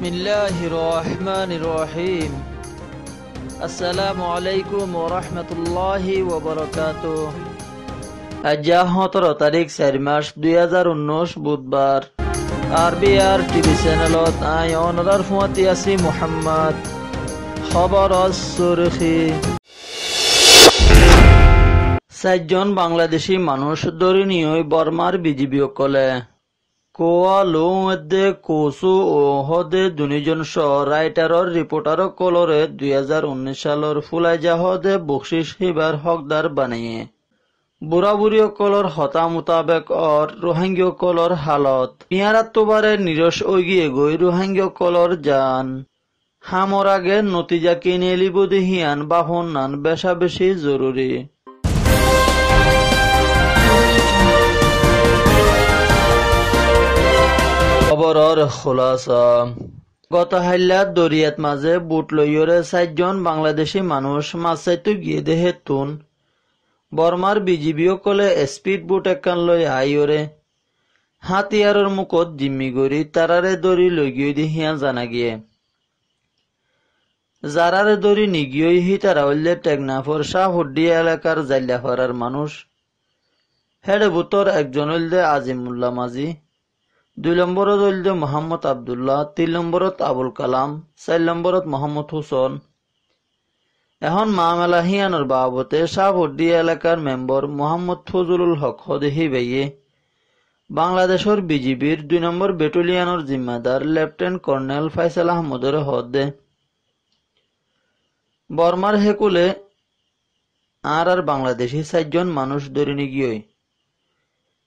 বিসমিল্লাহির রহমানির রহিম। আসসালামু আলাইকুম ওয়া রাহমাতুল্লাহি ওয়া বারাকাতুহু। আজ 17 তারিখ 4 মাস 2019 বুধবার। আরবিআর টিভি চ্যানেলত আই অনরার ফুয়াতি আছি মুহাম্মদ। খবর সুরখি। 4জন বাংলাদেশী মানুষ ধরে নিয়ে বর্মার বিজিবি কলে কোয়া লোদে কোসু ও হদে দুনিজন সহ রাইটারর রিপোর্টার কলরে 2019 সালের ফুলাইজাহদে বকশিস হিবার হকদার বানিয়ে বুড়াবুড়ি কলর হতা মোতাবেক অর রোহিঙ্গা কলর হালত ইয়ারাত্তবারে নিরস ওগিয়ে গই রোহিঙ্গা কলর যান হামর আগে নতিজা কিনে লিবুদি হিয়ান বাহন নান বেশা বেশি জরুরি। খবরর খোলাসা। গত হাইলাত দরিয়াত মাঝে বুট লইয়রে 4জন বাংলাদেশী মানুষ মাছ চাইতে গিয়ে দেহে তুন বর্মার বিজিবিও কলে স্পিড বুট একান লই আইয়রে হাতিয়ারর মুখত জিম্মি গড়ি তারারে দড়ি লই গিয়ে দিহিয়া জানা গিয়ে যারারে দড়ি নিগিয়ে হি তারা হইলে টেকনাফর শাহহুড্ডিয়া এলাকার জাইলাফারার মানুষ। হেডে বুতর একজন হইলে আজিমুল্লাহ মাঝি, 2 নম্বরত হইলে মোহাম্মদ আবদুল্লাহ, 3 নম্বরত আবুল কালাম, 4 নম্বরত মোহাম্মদ হুসন। এখন মামলা হিয়ানোর বাবতে শাহহুড্ডিয়া এলাকার মেম্বর মোহাম্মদ ফজলুল হক হদেহি বাইয়ে বাংলাদেশের বিজিবির 2 নম্বর ব্যাটালিয়নের জিম্মাদার লেফটেন্যান্ট কর্নেল ফয়সাল আহমদের হদ দে বর্মার হেকুলে আর বাংলাদেশি 4জন মানুষ ধরে নিগিয়ে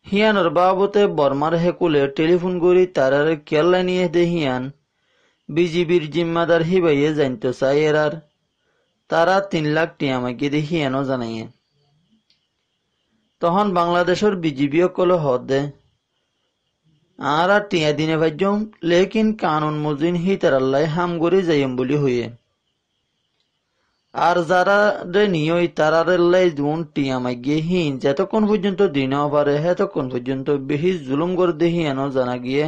হিয়ানোর বাবতে বর্মার হেকুলে টেলিফোন করি তারার কেল্লা নিয়ে দেহিয়ান বিজিবির জিম্মাদার হিবাইয়ে জানতে চাই এরার তারা 3 লাখ টিয়া মাগিয়ে দেহিয়ানো জানাইয়ে। তখন বাংলাদেশের বিজিবিও কলে হদ দে আর টিয়া দিনে ভাজ্যম লেকিন কানুন মুজিন হি তারাল্লাই হাম গড়ি যাইম বলি হইয়ে আর যারা নিয়ই তারারেল্লাই জুন টিয়া মাগিয়ে হিন যতক্ষণ পর্যন্ত দিন পারে হেতক্ষণ পর্যন্ত বেশি জুলুম করে দেহিয়ানো জানা গিয়ে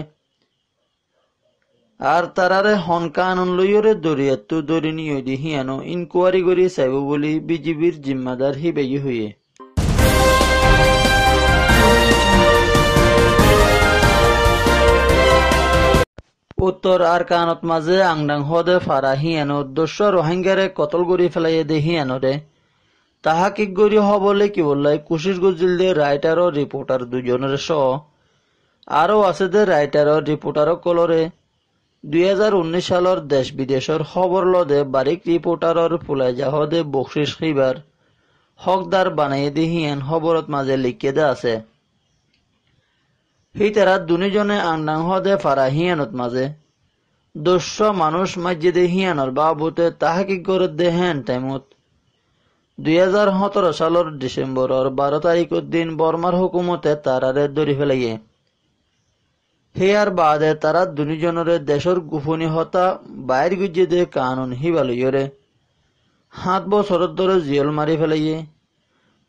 আর তারারে হন কানুন লইয়রে দরিয়াত্তু দরি নিয়ে দেহিয়ানো ইনকোয়ারি করি চাইব বলি বিজিবির জিম্মাদার হিবাই হইয়ে। উত্তর আর কানত মাঝে আংডাং হদে ফারা হিয়ানো উদ্দেশ্য রোহিঙ্গারে কতল গড়ি ফেলাইয়ে দে হিয়ানোরে তাহাকিক গড়ি হবলে কি বললাই কুশিস গজিল দে রাইটার ও রিপোর্টার 2জনের সহ আরও আছে দে রাইটার ও রিপোর্টার কলরে 2019 সালের দেশ বিদেশের খবর লদে বারিক রিপোর্টারর ফুলাইজা হদে বকশিস খিবার হকদার বানাইয়ে দে হিয়ান খবরত মাঝে লিখে দে আছে। হিতারা 2জনে আংডাং হদে ফারা হিয়ানত মাঝে 200 মানুষ মাঝে দে হিয়ানোর বাবুতে তাহাকিক করে দে হেন টাইমত 2017 সালের ডিসেম্বরের 12 তারিখের দিন বর্মার হুকুমতে তারারে ধরি ফেলাইয়ে হেয়ার বাদে তারা 2জনের দেশের গোপনী হতা বাইর গুজে দে কানুন হিবালইয়রে 7 বছরের ধরে জিয়ল মারি ফেলাইয়ে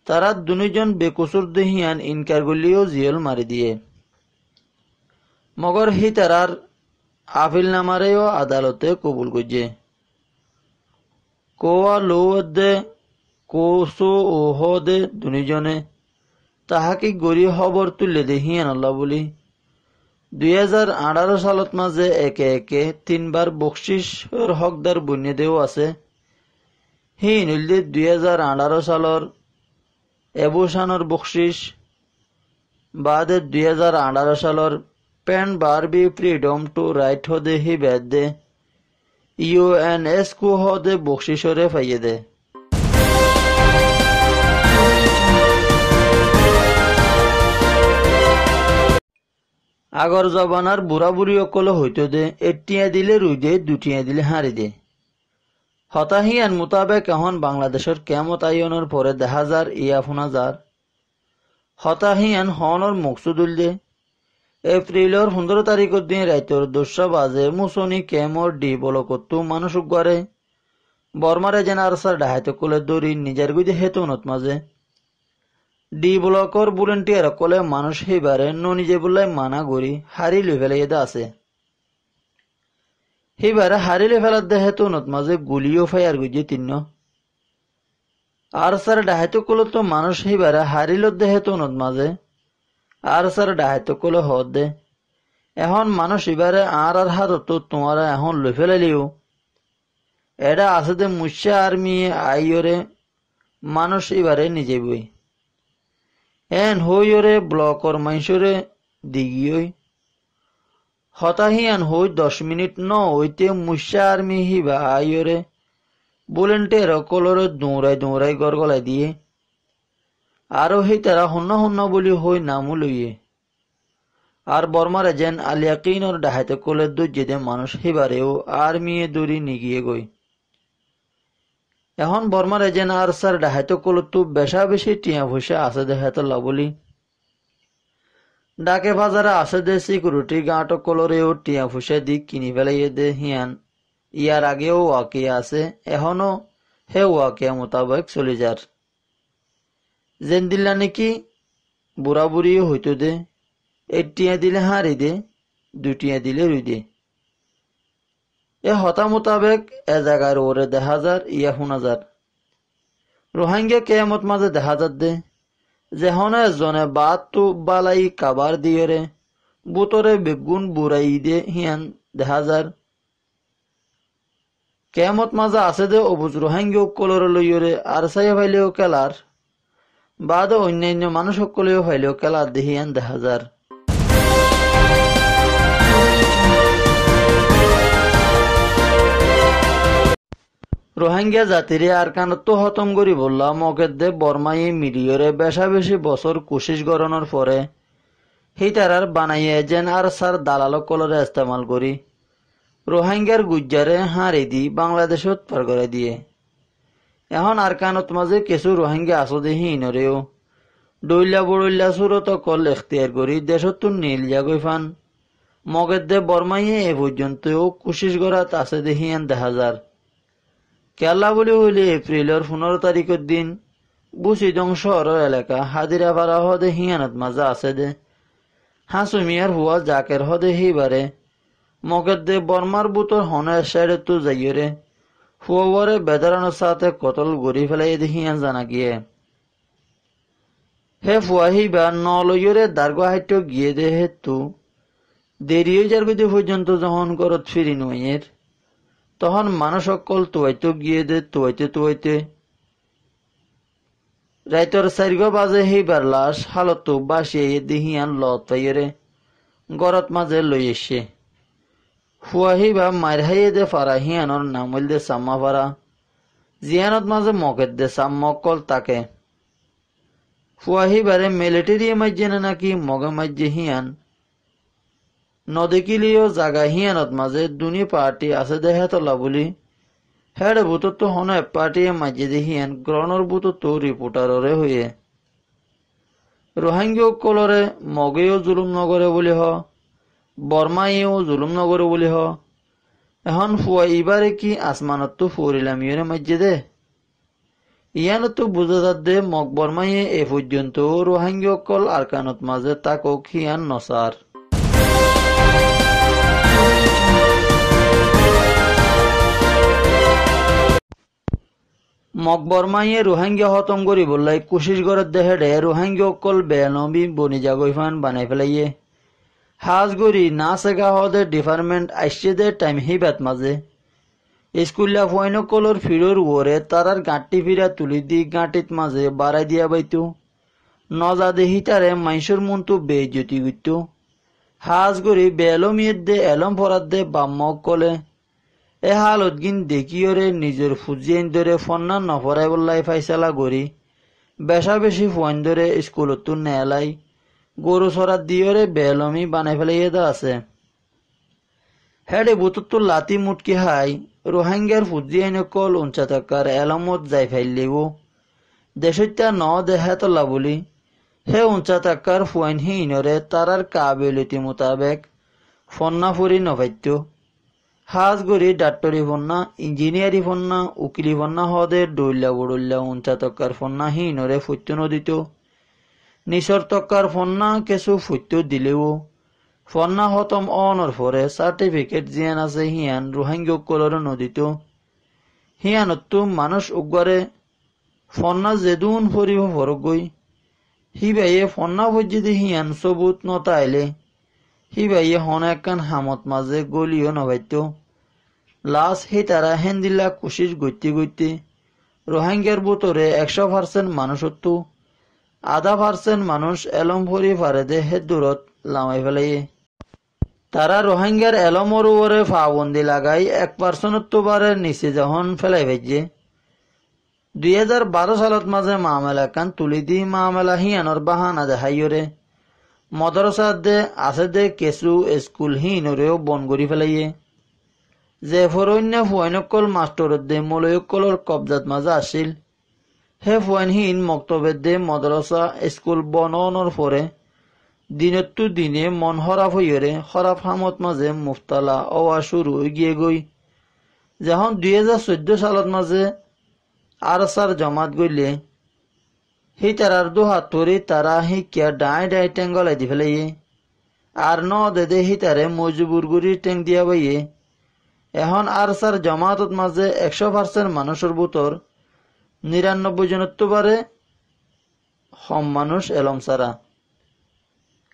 তারা 2জন বেকুসুর দেহিয়ান ইনকার গুলিও জিয়ল মারি দিয়ে মগর হি তারার আপিল নামারেও আদালতে কবুল করছে। কোয়া লোদে কোসো ও হদে 2জনে তাহাকি গড়ি খবর তুলে দে হিয়ান আল্লাহ বলি 2018 সালত মাঝে একে একে 3 বার বকশিসের হকদার বন্যে দেও আছে। হি নিলদে 2018 সালের এবুসানোর বকশিস বাদে 2018 সালের PEN Barbey freedom to write হদে হি বেদ দে ইউএনএসকো হদে বকশিসরে ফাইয়ে দে। আগর জবানার বুড়া বুড়ি অকল হইতে দে 1 টিয়া দিলে রুই দে 2 টিয়া দিলে হারি দে হতাহিয়ান মোতাবেক এখন বাংলাদেশের কেমত আইনের পরে দেখা যার ইয়াফুনা যার হতাহিয়ান হনর মকসুদুল দে এপ্রিলের 15 তারিখের দিন রাইতর 2 বাজে মুসনি কেমর ডি বলকত্তু মানুষ গড়ে বর্মারে যেন আরসার ডাহাইতে কোলে দড়ি নিজের গুজে হেতুনত মাঝে ডি ব্লকর ভলেন্টিয়ার কলে মানুষ হিবারে ন নিজে বললাই মানা গড়ি হারি লই ফেলাইয়ে আছে। সেইবারে হারিলে ফেলার দেহে তো নত মাঝে গুলিও ফায়ার গুজে তিন্ন আর স্যার ডাহাইতো কলো তো মানুষ সেইবারে হারিল দেহে তো নত মাঝে আর স্যার ডাহাইতো কলো হদ দে এখন মানুষ এবারে আর হাত তো তোমারা এখন লই ফেলালিও এটা আছে দে মুসা আর মিয়ে আইরে মানুষ এবারে নিজে বই এন হইরে ব্লকর মাইসরে দিগিওই হতাহিয়ান হই 10 মিনিট ন হইতে মুসা আর মি হিবা আইরে ভলেন্টিয়ার কলরে দৌড়াই গড়গলাই দিয়ে আরো সেই তারা হন্য বলি হই নামও লইয়ে আর বর্মারে যেন আলিয়াকিনর ডাহাইতে কলে দে মানুষ হিবারেও আর মিয়ে দৌড়ি নিগিয়ে গই এখন বর্মারে যেন আর স্যার ডাহাইতে কলে তো বেশা বেশি টিয়া পয়সা আছে দেখাতে বলি ডাকে বাজারে আছে দে সিকিউরিটি গাঁট কলরেও টিয়া পয়সা দি কিনি ফেলাইয়ে দে হিয়ান ইয়ার আগেও ওয়াকিয়া আছে এখনো হে ওয়াকিয়া মোতাবেক চলে যার যেন দিলা নাকি বুড়া বুড়িও হইতো দে 1 টিয়া দিলে হারি দে 2 টিয়া দিলে রুই দে এ হতা মোতাবেক এ জায়গার ওরে 10,000 ইয়া 1,000 রোহিঙ্গা কেয়ামত মাঝে 10,000 দে যেহনে জনে বাত তো বালাই কাবার দিয়ে রে বুতরে বেগুন বুড়াই দে হিয়ান 10,000 কেয়ামত মাঝে আছে দে অবুজ রোহিঙ্গা কলর লইরে আর সাইয়া ফাইলেও কেলার বাদ অন্যান্য মানুষ সকলেও ফাইলেও কেলার দে হিয়ান 10,000 রোহিঙ্গা জাতিরে আর কানত হতম করি বললা মগের দে বর্মাই মিলিয়রে বেশা বেশি বছর কোশিশ গরণের পরে সেই তারার বানাইয়ে যেন আর সার দালালক কলরে ইস্তেমাল করি রোহিঙ্গার গুজ্জারে হারি দি বাংলাদেশত পার করে দিয়ে এখন আর কানত মাঝে কিছু রোহিঙ্গা আসো দে হিনরেও ডইলা বড়ইলা সুরত কল এখতিয়ার করি দেশত নীল জাগই ফান মগের দে বর্মাইয়ে এ পর্যন্তও কোশিশ করাত আছে দে হিয়ান 10,000 কেলা বলি হইলে এপ্রিলের 15 তারিখের দিন বুসিদং শহরের এলাকা হাদিরাপাড়া হদে হিয়ানত মাঝে আছে দে হাসুমিয়ার হুয়া জাকের হদে হিবারে মগের দে বর্মার বুতর হনের সাইডে তো যাইরে হুয়ারে বেদারানোর সাথে কতল গড়ি ফেলাই দে হিয়ান জানা গিয়ে হে ফুয়া হিবা নলইরে দার্গ হাইট গিয়ে দে হে তু দেরি হয়ে যার গতি পর্যন্ত যখন করত ফিরি নইয়ের তখন মানুষ সকল তুয়াইতে গিয়ে দে তুয়াইতে রাইতর 4 বাজে হিবার লাশ হালত বাসিয়ে দিহিয়ান লত পাইরে গরত মাঝে লই এসে ফুয়া হিবা মার হাইয়ে দে ফারা হিয়ানোর নাম হইল দে সাম্মা ফারা জিয়ানত মাঝে মকের দে সাম্মকল তাকে ফুয়া হিবারে মিলিটারি মাইজে নাকি মগে মাইজে হিয়ান নদেকিলিও জাগা হিয়ানত মাঝে দুনি পার্টি আছে দেহে তলা বলি হেড বুতো তো হন পার্টি মাঝে দে হিয়ান গ্রহণর বুতো তো রিপোর্টাররে হইয়ে রোহিঙ্গা কলরে মগেও জুলুম নগরে বলি হ বর্মাইও জুলুম নগরে বলি হ এখন ফুয়া ইবারে কি আসমানত তো ফুরিলাম ইয়ে মাঝে দে ইয়ানত তো বুঝা যাত দে মগ বর্মাইয়ে এ পর্যন্ত রোহিঙ্গা কল আরকানত মাঝে তাকো খিয়ান নসার মগ বর্মাইয়ে রোহিঙ্গা হতম করি বললাই কোশিশ গড়ের দেহে রোহিঙ্গা কল বেনবি বনি জাগইফান বানাই ফেলাইয়ে হাজ গড়ি না সেগা হদে ডিপার্টমেন্ট আইসে দে টাইম হিবাত মাঝে স্কুল্লা ফয়ন কলর ফিরোর ওরে তারার গাঁটি ফিরা তুলি দি গাঁটিত মাঝে বাড়াই দিয়া বাইতো নজা দে হিটারে মাইসর মন্তু বেজ্জতি গইতো হাজ গড়ি বেলমিয়ের দে এলম ফরাত দে বাম্মক কলে এ হালত গিন দেখিওরে নিজের ফুজিয়েন ধরে ফন্না নফরাই বললাই ফাইসালা গড়ি বেশা বেশি ফোন ধরে স্কুলত তো নেলাই গরু সরাত দিওরে বেলমি বানাই ফেলাইয়ে দা আছে হেডে বুতর তো লাতি মুটকি হাই রোহিঙ্গার ফুজিয়েন কল উঞ্চা থাকার এলামত যাই ফাইলেব দেশত্যা ন দেহে তলা বলি হে উঞ্চা থাকার ফুয়াইন হিনরে তারার কাবিলিতি মোতাবেক ফন্না ফুরি নভাইত হাজ গড়ি ডাক্তরি ফন্না ইঞ্জিনিয়ারি ফন্না উকিলি ফন্না হদে ডইল্লা বড়ল্লা উঞ্চা তক্কার ফন্না হিনরে ফুত্য নদিত নিচর তক্কার ফন্না কিছু ফুত্য দিলেও ফন্না হতম অনর পরে সার্টিফিকেট জিয়ান আছে হিয়ান রোহিঙ্গা কলর নদীত হিয়ানতো মানুষ উগরে ফন্না যেদুন ফরিব ফরক গই হিবাইয়ে ফন্না পর্যদি হিয়ান সবুত নতাইলে হিবাইয়ে হন একখান হামত মাঝে গলিও নবাইত লাশ হি তারা হেন্দিল্লা কুশিস গইতে গইতে রোহিঙ্গার বুতরে 100% মানুষত্ব 0.5% মানুষ এলম ভরি পারে দে হে দূরত লামাই ফেলাইয়ে তারা রোহিঙ্গার এলমর উপরে পাবন্দি লাগাই 1% বারের নিচে যখন ফেলাই ভেজে 2012 সালত মাঝে মামলা কান তুলি দি মামলা হিয়ানর বাহানা দেখাইরে মদরসা দে আছে দে কেসু স্কুল হিনরেও বন করি ফেলাইয়ে যে ফরন্য ফুয়াইনকল মাস্টর দে মলয়কলর কবজাত মাঝে আসিল হে ফুয়াইনহীন মক্তবের দে মদরসা স্কুল বনর পরে দিনতো দিনে মন হরাপ হইরে হরাপ হামত মাঝে মুফতালা অওয়া শুরু গিয়ে গই যখন 2014 সালত মাঝে আরসার জমাত গইলে হি তারার দুহাত ধরে তারা হিকিয়া ডাই ডাই টেঙ্গলাই দি ফেলাইয়ে আর ন দে হি তারে মজবুর গুড়ি টেং দিয়া বাইয়ে এখন আরসার জমাতত মাঝে 100% মানুষের বুতর 99 জনত্ব বারে হম মানুষ এলম সারা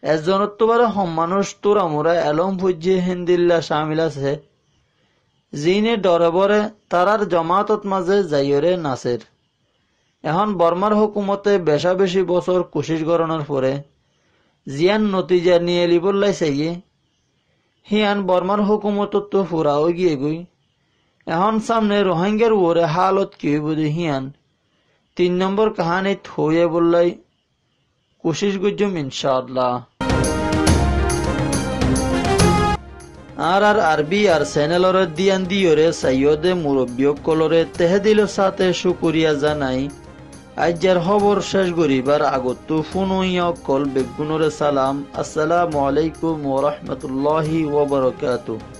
এজনত্ব বারে হম মানুষ তোরা মোরা এলম ভুজিয়ে হিন্দিল্লা শামিল আছে জিনে ডরে বরে তারার জমাতত মাঝে যাইরে নাসের এখন বর্মার হুকুমতে বেশা বেশি বছর কোশিশ গরণের পরে জিয়ান নতিজা নিয়ে লিবল্লাই চাইয়ে হিয়ান বর্মার হুকুমত তো ফুরাও গিয়ে গই এখন সামনে রোহিঙ্গার ওরে হালত কি বুঝি হিয়ান 3 নম্বর কাহানি থইয়ে বললাই কোশিশ গুজুম ইনশাআল্লাহ আর আরবি আর চ্যানেলর দিয়ান দিয়রে সাইয়দে মুরব্বী কলরে তেহেদিলের সাথে শুকুরিয়া জানাই আজ্জার খবর শেষ করিবার আগত ফুনুইয়া কল বেগুনরে সালাম আসসালামু আলাইকুম ওয়া রাহমাতুল্লাহি ওয়া বারাকাতুহু।